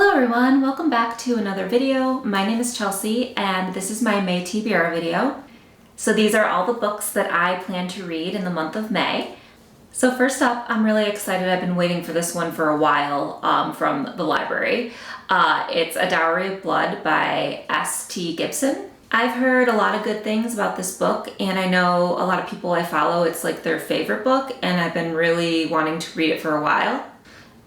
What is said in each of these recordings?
Hello everyone, welcome back to another video. My name is Chelsea and this is my May TBR video. So these are all the books that I plan to read in the month of May. So first up, I'm really excited. I've been waiting for this one for a while from the library. It's A Dowry of Blood by S.T. Gibson. I've heard a lot of good things about this book, and I know a lot of people I follow, it's like their favorite book, and I've been really wanting to read it for a while.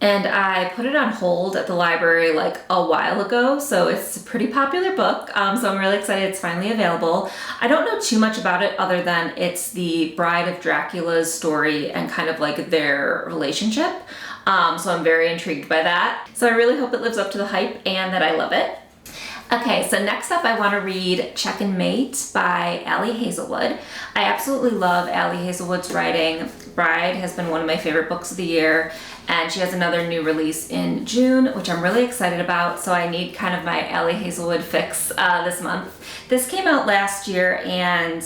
And I put it on hold at the library like a while ago, so it's a pretty popular book, so I'm really excited it's finally available. I don't know too much about it other than it's the Bride of Dracula's story and kind of like their relationship, so I'm very intrigued by that. So I really hope it lives up to the hype and that I love it. Okay, so next up I want to read Check and Mate by Ali Hazelwood. I absolutely love Ali Hazelwood's writing. Bride has been one of my favorite books of the year, and she has another new release in June, which I'm really excited about, so I need kind of my Ali Hazelwood fix this month. This came out last year, and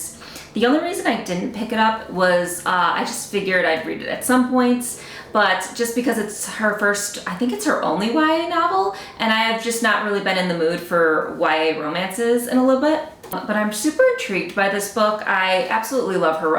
the only reason I didn't pick it up was I just figured I'd read it at some point, but just because it's her first, I think it's her only YA novel, and I have just not really been in the mood for YA romances in a little bit. But I'm super intrigued by this book. I absolutely love her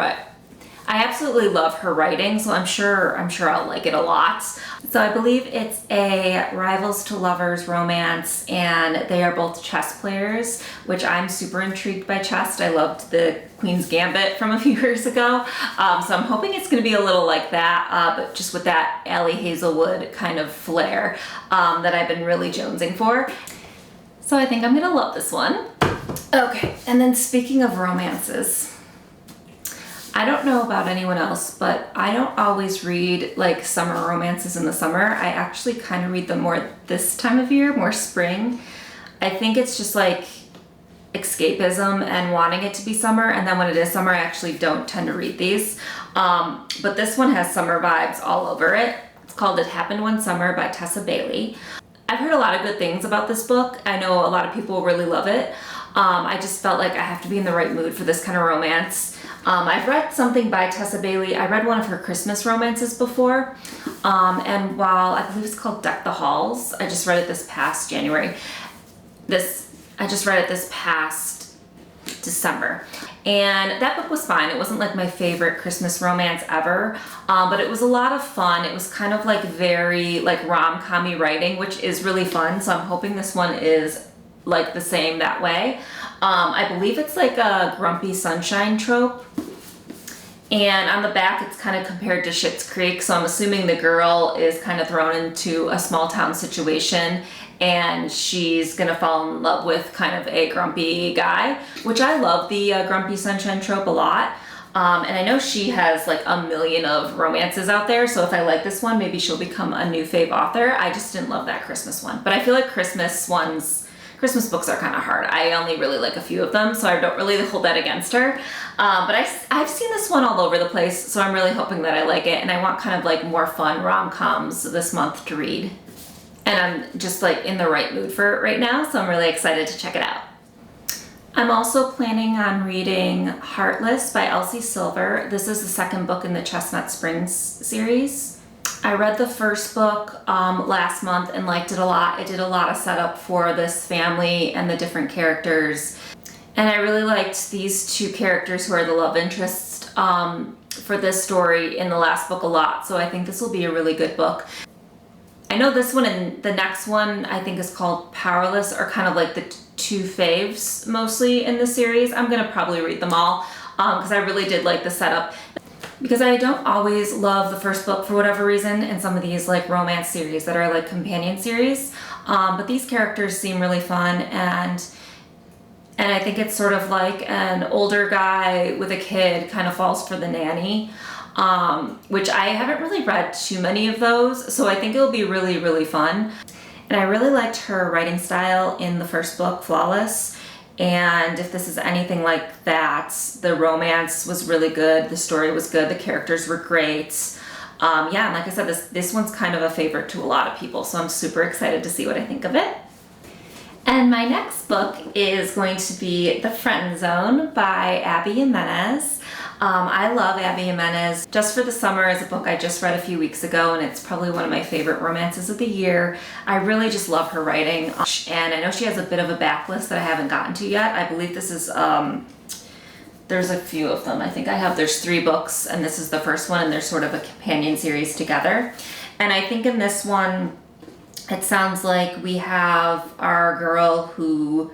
writing, so I'm sure I'll like it a lot. So I believe it's a rivals to lovers romance, and they are both chess players, which I'm super intrigued by chess. I loved the Queen's Gambit from a few years ago, so I'm hoping it's going to be a little like that, but just with that Ali Hazelwood kind of flair that I've been really jonesing for. So I think I'm going to love this one. Okay, and then speaking of romances, I don't know about anyone else, but I don't always read like summer romances in the summer. I actually kind of read them more this time of year, more spring. I think it's just like escapism and wanting it to be summer, and then when it is summer, I actually don't tend to read these. But this one has summer vibes all over it. It's called It Happened One Summer by Tessa Bailey. I've heard a lot of good things about this book. I know a lot of people really love it. I just felt like I have to be in the right mood for this kind of romance. I've read something by Tessa Bailey. I read one of her Christmas romances before, and while I believe it's called Deck the Halls, I just read it this past January. I just read it this past December, and that book was fine. It wasn't like my favorite Christmas romance ever, but it was a lot of fun. It was kind of like very like rom-com-y writing, which is really fun, so I'm hoping this one is like the same that way. I believe it's like a grumpy sunshine trope, and on the back it's kind of compared to Schitt's Creek, so I'm assuming the girl is kind of thrown into a small town situation and she's gonna fall in love with kind of a grumpy guy, which I love the grumpy sunshine trope a lot. And I know she has like a million of romances out there, so if I like this one, maybe she'll become a new fave author. I just didn't love that Christmas one, but I feel like Christmas books are kind of hard. I only really like a few of them, so I don't really hold that against her. But I've seen this one all over the place, so I'm really hoping that I like it, and I want kind of like more fun rom-coms this month to read. And I'm just like in the right mood for it right now, so I'm really excited to check it out. I'm also planning on reading Heartless by Elsie Silver. This is the second book in the Chestnut Springs series. I read the first book last month and liked it a lot. It did a lot of setup for this family and the different characters. And I really liked these two characters who are the love interests for this story in the last book a lot. So I think this will be a really good book. I know this one and the next one I think is called Powerless are kind of like the two faves mostly in the series. I'm gonna probably read them all because I really did like the setup. Because I don't always love the first book for whatever reason in some of these like romance series that are like companion series, but these characters seem really fun, and I think it's sort of like an older guy with a kid kind of falls for the nanny, which I haven't really read too many of those, so I think it'll be really, really fun. And I really liked her writing style in the first book, Flawless. And if this is anything like that, the romance was really good, the story was good, the characters were great. Yeah, and like I said, this one's kind of a favorite to a lot of people, so I'm super excited to see what I think of it. And my next book is going to be The Friend Zone by Abby Jimenez. I love Abby Jimenez. Just for the Summer is a book I just read a few weeks ago, and it's probably one of my favorite romances of the year. I really just love her writing, and I know she has a bit of a backlist that I haven't gotten to yet. I believe this is, there's a few of them. I think there's 3 books, and this is the first one, and they're sort of a companion series together. And I think in this one, it sounds like we have our girl who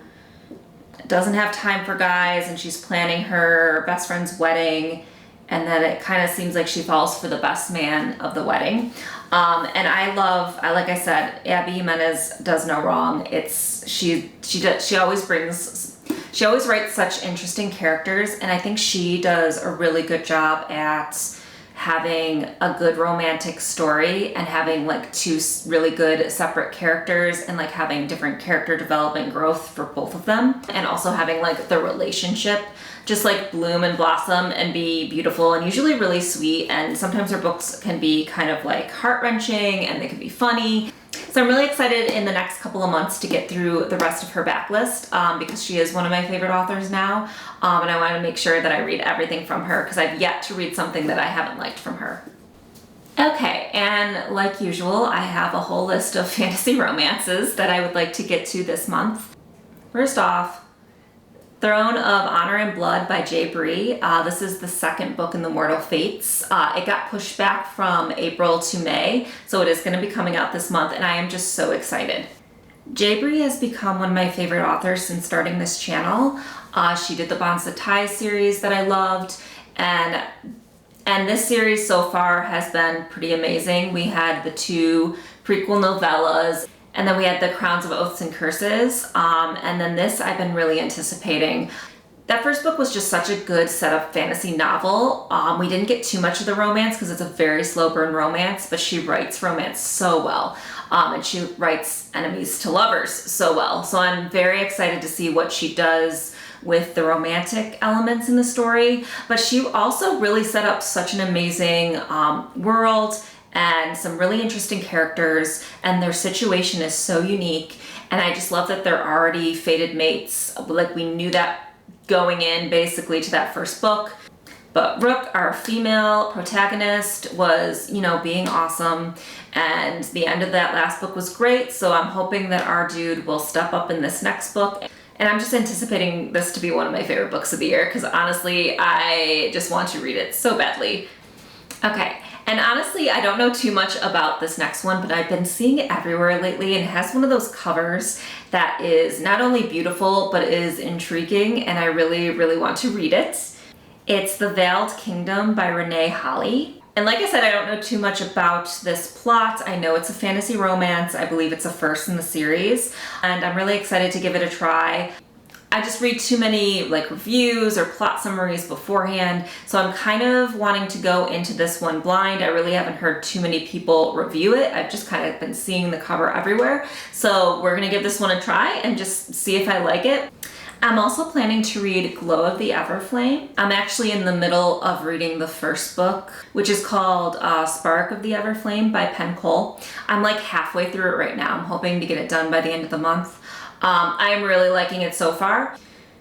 doesn't have time for guys, and she's planning her best friend's wedding, and then it kind of seems like she falls for the best man of the wedding. And like I said, Abby Jimenez does no wrong. She always writes such interesting characters, and I think she does a really good job at having a good romantic story and having like 2 really good separate characters, and like having different character development growth for both of them, and also having like the relationship just like bloom and blossom and be beautiful and usually really sweet. And sometimes her books can be kind of like heart-wrenching, and they can be funny. So I'm really excited in the next couple of months to get through the rest of her backlist, because she is one of my favorite authors now, and I want to make sure that I read everything from her, because I've yet to read something that I haven't liked from her. Okay, and like usual, I have a whole list of fantasy romances that I would like to get to this month. First off, Throne of Honor and Blood by Jay Bree. This is the second book in the Mortal Fates. It got pushed back from April to May, so it is going to be coming out this month, and I am just so excited. Jay Bree has become one of my favorite authors since starting this channel. She did the Bonds That Tie series that I loved, and this series so far has been pretty amazing. We had the 2 prequel novellas, and then we had the Crowns of Oaths and Curses, and then this I've been really anticipating. That first book was just such a good setup fantasy novel. We didn't get too much of the romance because it's a very slow burn romance, but she writes romance so well, and she writes enemies to lovers so well. So I'm very excited to see what she does with the romantic elements in the story, but she also really set up such an amazing world and some really interesting characters, and their situation is so unique, and I just love that they're already fated mates. Like, we knew that going in basically to that first book. But Rook, our female protagonist, was, being awesome, and the end of that last book was great, so I'm hoping that our dude will step up in this next book. And I'm just anticipating this to be one of my favorite books of the year, because honestly, I just want to read it so badly. Okay. And honestly, I don't know too much about this next one, but I've been seeing it everywhere lately, and it has one of those covers that is not only beautiful, but is intriguing, and I really, really want to read it. It's The Veiled Kingdom by Renee Holly. And like I said, I don't know too much about this plot. I know it's a fantasy romance. I believe it's a first in the series, and I'm really excited to give it a try. I just read too many reviews or plot summaries beforehand, so I'm kind of wanting to go into this one blind. I really haven't heard too many people review it. I've just kind of been seeing the cover everywhere. So we're gonna give this one a try and just see if I like it. I'm also planning to read Glow of the Everflame. I'm actually in the middle of reading the first book, which is called Spark of the Everflame by Penn Cole. I'm halfway through it right now. I'm hoping to get it done by the end of the month. I'm really liking it so far.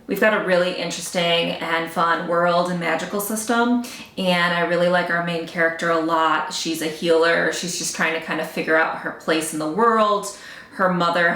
We've got a really interesting and fun world and magical system, and I really like our main character a lot. She's a healer. She's just trying to kind of figure out her place in the world. Her mother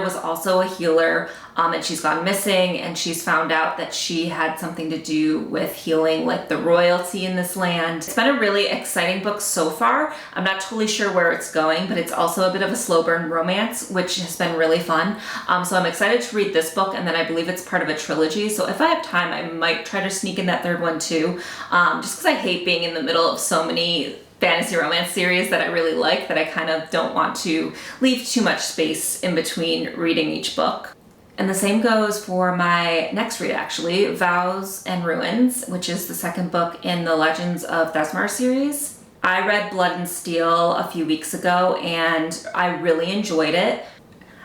was also a healer, and she's gone missing, and she's found out that she had something to do with healing the royalty in this land. It's been a really exciting book so far. I'm not totally sure where it's going, but it's also a bit of a slow burn romance, which has been really fun. So I'm excited to read this book, and then I believe it's part of a trilogy. So if I have time, I might try to sneak in that third one too, just because I hate being in the middle of so many fantasy romance series that I really like, that I kind of don't want to leave too much space in between reading each book. And the same goes for my next read, actually, Vows and Ruins, which is the second book in the Legends of Thesmar series. I read Blood and Steel a few weeks ago, and I really enjoyed it.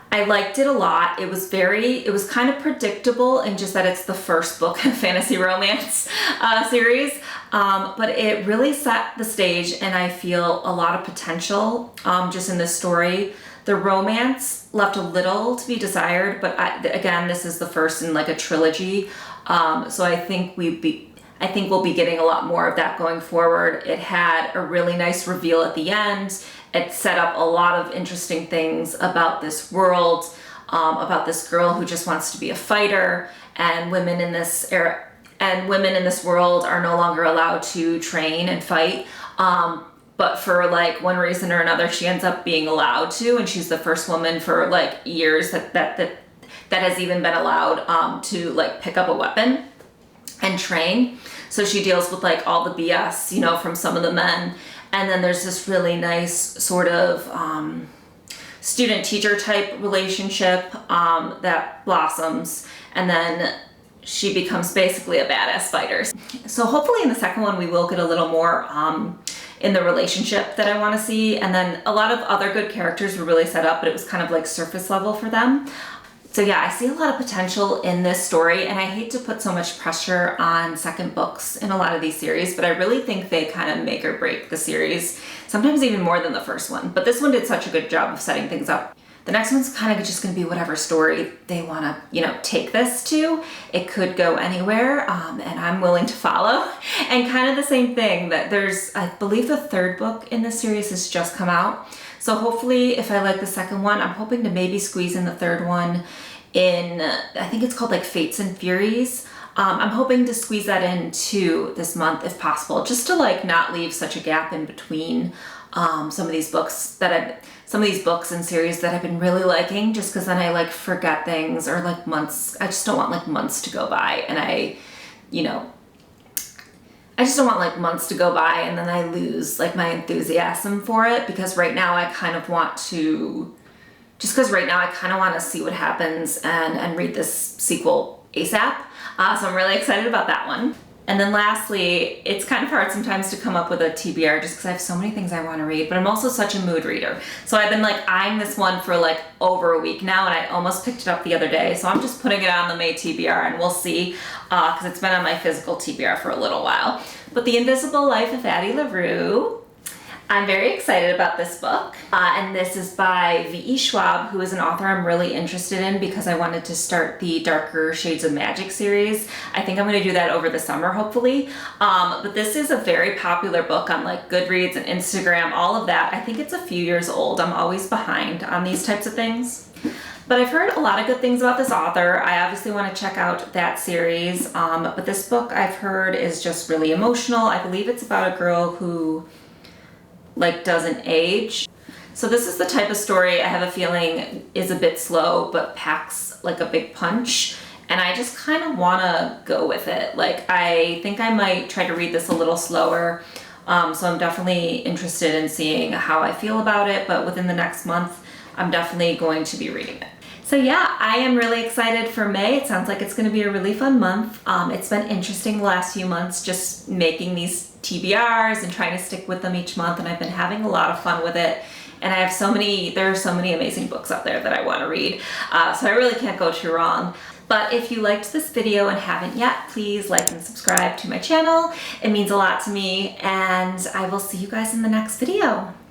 I liked it a lot. It was kind of predictable in just that it's the first book in a fantasy romance series, but it really set the stage, and I feel a lot of potential just in this story. The romance left a little to be desired, but again, this is the first in a trilogy, so I think I think we'll be getting a lot more of that going forward. It had a really nice reveal at the end. It set up a lot of interesting things about this world, about this girl who just wants to be a fighter, and women in this era and women in this world are no longer allowed to train and fight. But for like one reason or another, she ends up being allowed to, and she's the first woman for like years that has even been allowed to like pick up a weapon and train. So she deals with like all the BS, you know, from some of the men. And then there's this really nice sort of student-teacher type relationship that blossoms. And then she becomes basically a badass fighter. So hopefully in the second one, we will get a little more in the relationship that I want to see. And then a lot of other good characters were really set up, but it was kind of like surface level for them. So yeah, I see a lot of potential in this story, and I hate to put so much pressure on second books in a lot of these series, but I really think they kind of make or break the series, sometimes even more than the first one. But this one did such a good job of setting things up. The next one's kind of just going to be whatever story they want to, you know, take this to. It could go anywhere, and I'm willing to follow. And kind of the same thing that there's, I believe the third book in this series has just come out. So hopefully if I like the second one, I'm hoping to maybe squeeze in the third one in, I think it's called like Fates and Furies. I'm hoping to squeeze that in too this month if possible, just to like not leave such a gap in between some of these books and series that I've been really liking, just because then I like forget things, or like months, I just don't want like months to go by, and I just don't want like months to go by and then I lose like my enthusiasm for it, because right now I kind of want to see what happens and read this sequel ASAP. So I'm really excited about that one. And then lastly, it's kind of hard sometimes to come up with a TBR just because I have so many things I want to read, but I'm also such a mood reader. So I've been like eyeing this one for like over a week now, and I almost picked it up the other day. So I'm just putting it on the May TBR, and we'll see, because it's been on my physical TBR for a little while. But The Invisible Life of Addie LaRue. I'm very excited about this book, and this is by V.E. Schwab, who is an author I'm really interested in because I wanted to start the Darker Shades of Magic series. I think I'm going to do that over the summer, hopefully. But this is a very popular book on like Goodreads and Instagram, all of that. I think it's a few years old. I'm always behind on these types of things. But I've heard a lot of good things about this author. I obviously want to check out that series. But this book I've heard is just really emotional. I believe it's about a girl who like doesn't age. So this is the type of story I have a feeling is a bit slow but packs like a big punch, and I just kind of want to go with it. Like I think I might try to read this a little slower, so I'm definitely interested in seeing how I feel about it, but within the next month I'm definitely going to be reading it. So yeah, I am really excited for May. It sounds like it's going to be a really fun month. It's been interesting the last few months just making these TBRs and trying to stick with them each month, and I've been having a lot of fun with it. And there are so many amazing books out there that I want to read. So I really can't go too wrong. But if you liked this video and haven't yet, please like and subscribe to my channel. It means a lot to me, and I will see you guys in the next video.